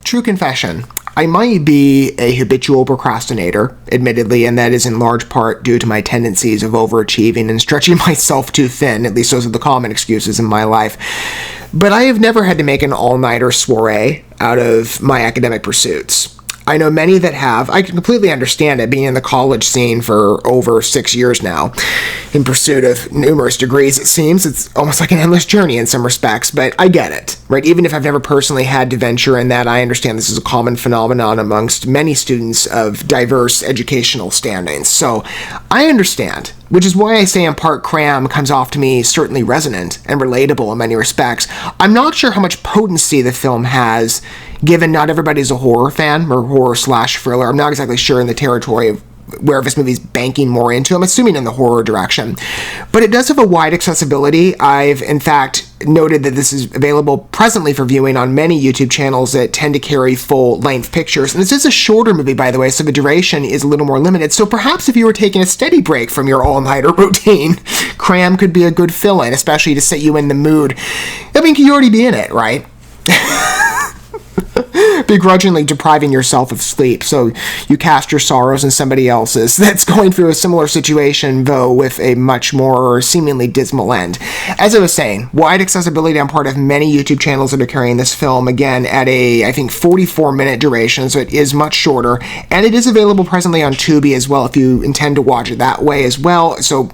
True confession, I might be a habitual procrastinator, admittedly, and that is in large part due to my tendencies of overachieving and stretching myself too thin. At least those are the common excuses in my life. But I have never had to make an all-nighter soiree out of my academic pursuits. I know many that have. I can completely understand it, being in the college scene for over 6 years now. In pursuit of numerous degrees, it seems. It's almost like an endless journey in some respects, but I get it, right? Even if I've never personally had to venture in that, I understand this is a common phenomenon amongst many students of diverse educational standings. So I understand, which is why I say in part CRAM comes off to me certainly resonant and relatable in many respects. I'm not sure how much potency the film has, given not everybody's a horror fan or horror/thriller. I'm not exactly sure in the territory of where this movie's banking more into. I'm assuming in the horror direction. But it does have a wide accessibility. I've, in fact, noted that this is available presently for viewing on many YouTube channels that tend to carry full-length pictures. And this is a shorter movie, by the way, so the duration is a little more limited. So perhaps if you were taking a steady break from your all-nighter routine, CRAM could be a good fill-in, especially to set you in the mood. I mean, you already be in it, right? Begrudgingly depriving yourself of sleep, so you cast your sorrows in somebody else's that's going through a similar situation, though with a much more seemingly dismal end. As I was saying, wide accessibility on part of many YouTube channels that are carrying this film, again, at a, I think, 44-minute duration, so it is much shorter, and it is available presently on Tubi as well if you intend to watch it that way as well, so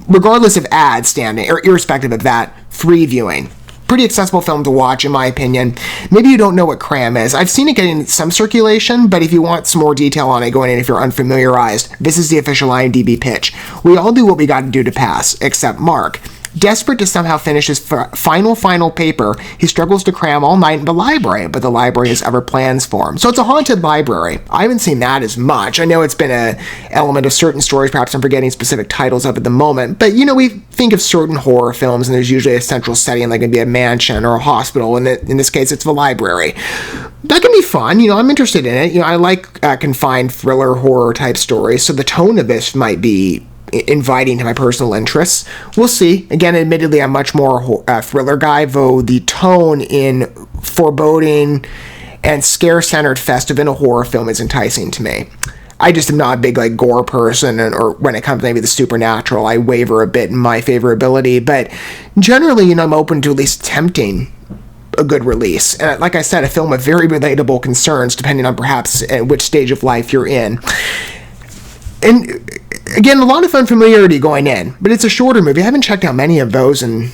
regardless of ad standing, or irrespective of that, free viewing. Pretty accessible film to watch, in my opinion. Maybe you don't know what CRAM is. I've seen it getting some circulation, but if you want some more detail on it going in, if you're unfamiliarized, this is the official IMDb pitch. We all do what we got to do to pass, except Marc. Desperate to somehow finish his final paper, he struggles to cram all night in the library, but the library has other plans for him. So it's a haunted library. I haven't seen that as much. I know it's been an element of certain stories, perhaps I'm forgetting specific titles of at the moment, but, you know, we think of certain horror films, and there's usually a central setting, like it'd be a mansion or a hospital, and in this case, it's the library. That can be fun. You know, I'm interested in it. You know, I like confined thriller horror type stories, so the tone of this might be inviting to my personal interests. We'll see. Again, admittedly, I'm much more a thriller guy, though the tone in foreboding and scare-centered festive in a horror film is enticing to me. I just am not a big, like, gore person, or when it comes to maybe the supernatural, I waver a bit in my favorability, but generally, you know, I'm open to at least tempting a good release. And like I said, a film with very relatable concerns, depending on perhaps which stage of life you're in. And again, a lot of unfamiliarity going in, but it's a shorter movie. I haven't checked out many of those in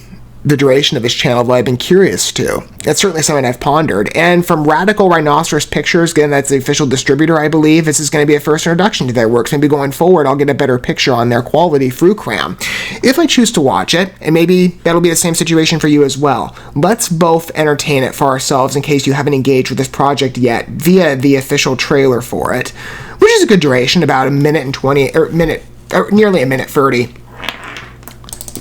the duration of this channel, but I've been curious to. That's certainly something I've pondered. And from Radical Rhinoceros Pictures, again, that's the official distributor, I believe, this is going to be a first introduction to their works. Maybe going forward, I'll get a better picture on their quality through CRAM. If I choose to watch it, and maybe that'll be the same situation for you as well, let's both entertain it for ourselves in case you haven't engaged with this project yet via the official trailer for it, which is a good duration, about a minute and 20, or nearly a minute 30.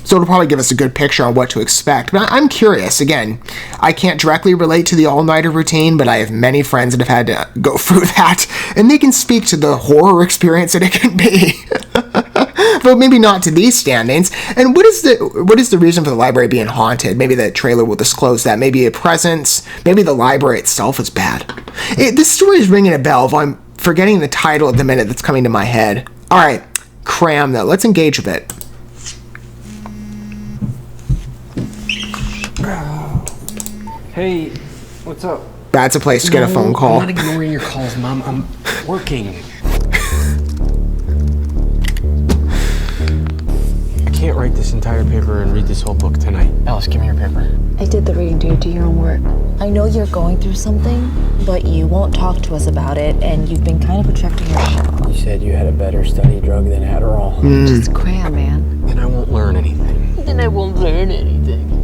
So it'll probably give us a good picture on what to expect. But I'm curious. Again, I can't directly relate to the all-nighter routine, but I have many friends that have had to go through that, and they can speak to the horror experience that it can be. But maybe not to these standings. And what is the reason for the library being haunted? Maybe the trailer will disclose that. Maybe a presence. Maybe the library itself is bad. This story is ringing a bell, though I'm forgetting the title at the minute that's coming to my head. All right, CRAM, though. Let's engage with it. Hey, what's up? That's a place to get a phone call. I'm not ignoring your calls, Mom. I'm working. I can't write this entire paper and read this whole book tonight. Alice, give me your paper. I did the reading, dude. Do your own work. I know you're going through something, but you won't talk to us about it, and you've been kind of projecting yourself. You said you had a better study drug than Adderall. Just CRAM, man. Then I won't learn anything. Then I won't learn anything.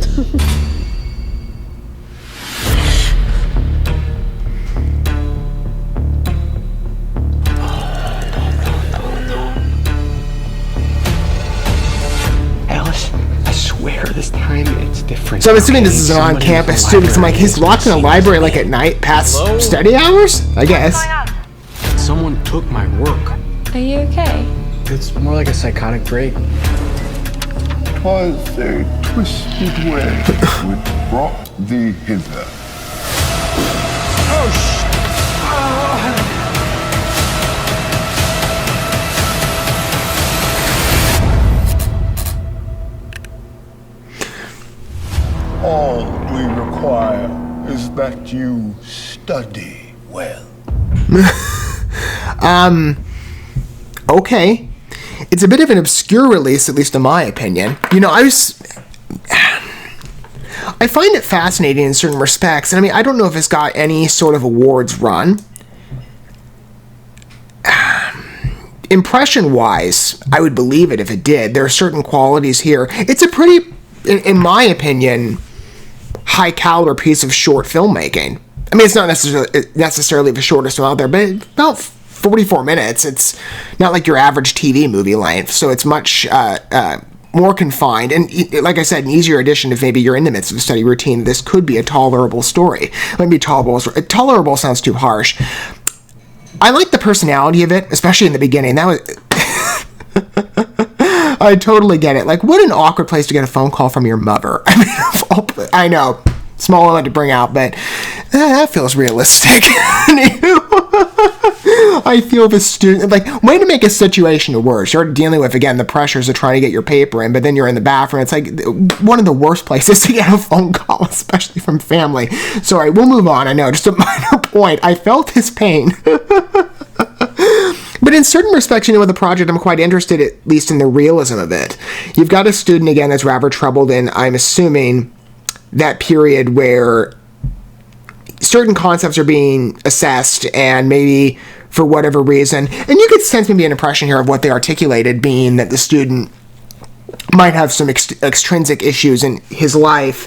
This time it's different. So I'm assuming this is an on-campus student, because I'm like, he's locked in a library like at night past study hours? I guess. Someone took my work. Are you okay? It's more like a psychotic break. 'Twas a twisted way which brought thee hither. All we require is that you study well. Okay. It's a bit of an obscure release, at least in my opinion. You know, I find it fascinating in certain respects. I mean, I don't know if it's got any sort of awards run. Impression-wise, I would believe it if it did. There are certain qualities here. It's a pretty, in my opinion, high-caliber piece of short filmmaking. I mean, it's not necessarily the shortest one out there, but about 44 minutes. It's not like your average TV movie length, so it's much more confined. And like I said, an easier addition if maybe you're in the midst of a study routine. This could be a tolerable story. Maybe tolerable sounds too harsh. I like the personality of it, especially in the beginning. That was... I totally get it. Like, what an awkward place to get a phone call from your mother. I mean, I know, small element to bring out, but that feels realistic. I feel the student, like, way to make a situation worse. You're dealing with, again, the pressures of trying to get your paper in, but then you're in the bathroom. It's like one of the worst places to get a phone call, especially from family. Sorry, we'll move on. I know, just a minor point. I felt his pain. But in certain respects, you know, with the project, I'm quite interested, at least in the realism of it. You've got a student, again, that's rather troubled in, I'm assuming, that period where certain concepts are being assessed and maybe for whatever reason, and you could sense maybe an impression here of what they articulated being that the student might have some extrinsic issues in his life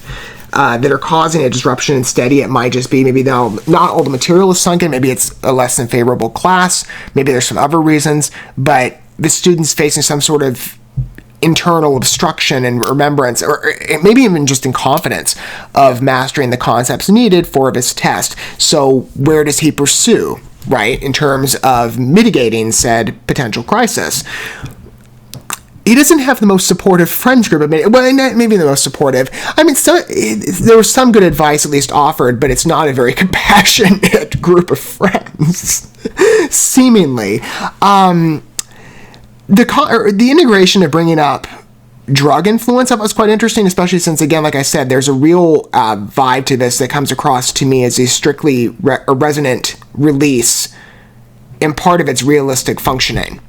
that are causing a disruption in study. It might just be maybe not all the material is sunken, maybe it's a less than favorable class, maybe there's some other reasons, but the student's facing some sort of internal obstruction and remembrance, or maybe even just inconfidence of mastering the concepts needed for this test. So where does he pursue, right, in terms of mitigating said potential crisis? He doesn't have the most supportive friends group. Well, not maybe the most supportive. I mean, there was some good advice at least offered, but it's not a very compassionate group of friends, seemingly. The integration of bringing up drug influence I thought was quite interesting, especially since, again, like I said, there's a real vibe to this that comes across to me as a strictly resonant release in part of its realistic functioning.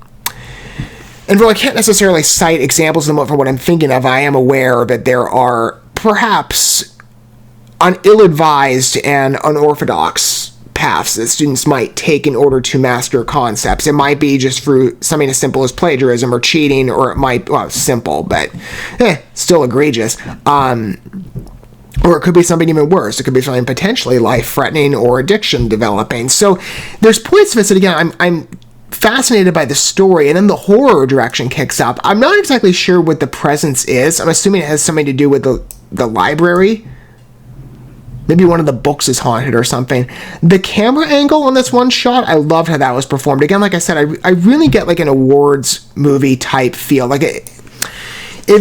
And though I can't necessarily cite examples of them for what I'm thinking of, I am aware that there are perhaps ill-advised and unorthodox paths that students might take in order to master concepts. It might be just through something as simple as plagiarism or cheating, or it might, well, simple, but still egregious. Or it could be something even worse. It could be something potentially life-threatening or addiction developing. So there's points of this that, again, I'm fascinated by the story, and then the horror direction kicks up. I'm not exactly sure what the presence is. I'm assuming it has something to do with the library. Maybe one of the books is haunted or something. The camera angle on this one shot, I loved how that was performed. Again, like I said, I really get like an awards movie type feel. Like it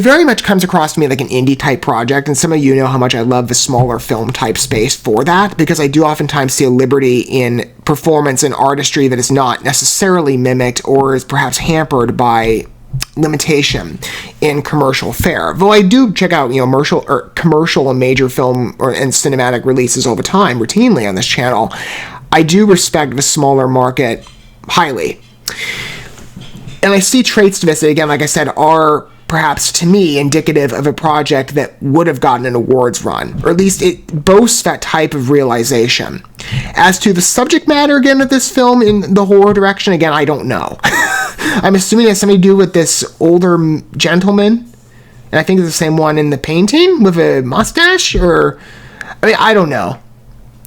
very much comes across to me like an indie type project, and some of you know how much I love the smaller film type space for that, because I do oftentimes see a liberty in performance and artistry that is not necessarily mimicked or is perhaps hampered by limitation in commercial fare. Though I do check out, you know, commercial and major film and cinematic releases all the time, routinely on this channel, I do respect the smaller market highly. And I see traits to this that, again, like I said, are perhaps to me indicative of a project that would have gotten an awards run, or at least it boasts that type of realization. As to the subject matter, again, of this film in the horror direction, again, I don't know. I'm assuming it has something to do with this older gentleman, and I think it's the same one in the painting with a mustache, or, I mean, I don't know.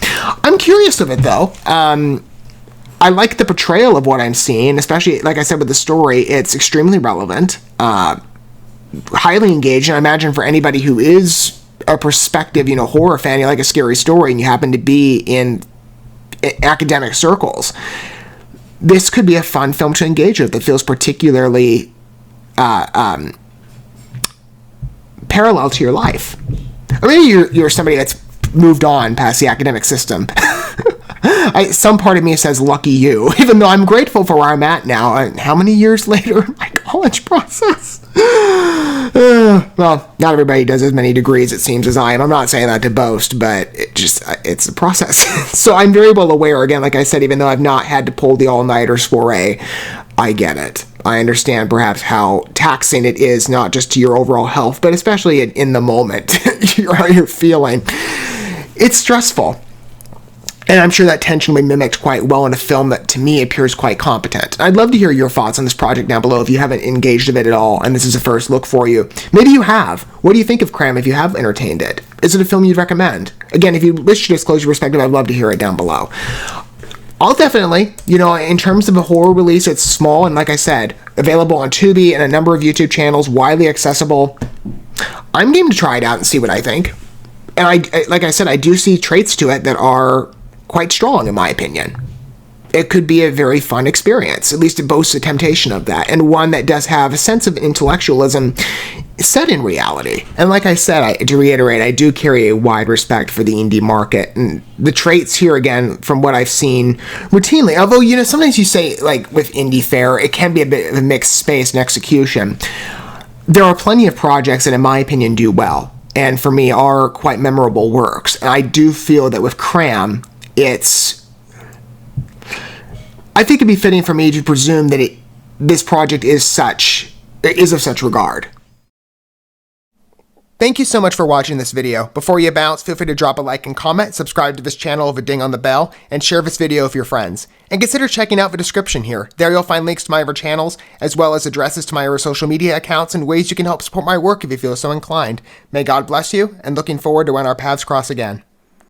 I'm curious of it, though. I like the portrayal of what I'm seeing, especially, like I said, with the story. It's extremely relevant, highly engaging. I imagine for anybody who is a prospective, you know, horror fan, you like a scary story, and you happen to be in academic circles, this could be a fun film to engage with that feels particularly parallel to your life. Or maybe you're somebody that's moved on past the academic system. Some part of me says, lucky you, even though I'm grateful for where I'm at now. And how many years later in my college process? Well, not everybody does as many degrees, it seems, as I am. I'm not saying that to boast, but it's a process. So I'm very well aware, again, like I said, even though I've not had to pull the all-nighter soiree, I get it. I understand perhaps how taxing it is, not just to your overall health, but especially in the moment, how you're feeling. It's stressful. And I'm sure that tension will be mimicked quite well in a film that, to me, appears quite competent. I'd love to hear your thoughts on this project down below if you haven't engaged with it at all, and this is a first look for you. Maybe you have. What do you think of CRAM if you have entertained it? Is it a film you'd recommend? Again, if you wish to disclose your perspective, I'd love to hear it down below. I'll definitely, in terms of a horror release, it's small, and like I said, available on Tubi and a number of YouTube channels, widely accessible. I'm game to try it out and see what I think. And like I said, I do see traits to it that are quite strong, in my opinion. It could be a very fun experience. At least it boasts the temptation of that, and one that does have a sense of intellectualism set in reality. And like I said, to reiterate, I do carry a wide respect for the indie market, and the traits here, again, from what I've seen routinely, although, sometimes you say, like, with indie fare, it can be a bit of a mixed space and execution. There are plenty of projects that, in my opinion, do well, and for me, are quite memorable works. And I do feel that with CRAM, I think it'd be fitting for me to presume that this project is of such regard. Thank you so much for watching this video. Before you bounce, feel free to drop a like and comment, subscribe to this channel with a ding on the bell, and share this video with your friends. And consider checking out the description here. There you'll find links to my other channels, as well as addresses to my other social media accounts and ways you can help support my work if you feel so inclined. May God bless you, and looking forward to when our paths cross again.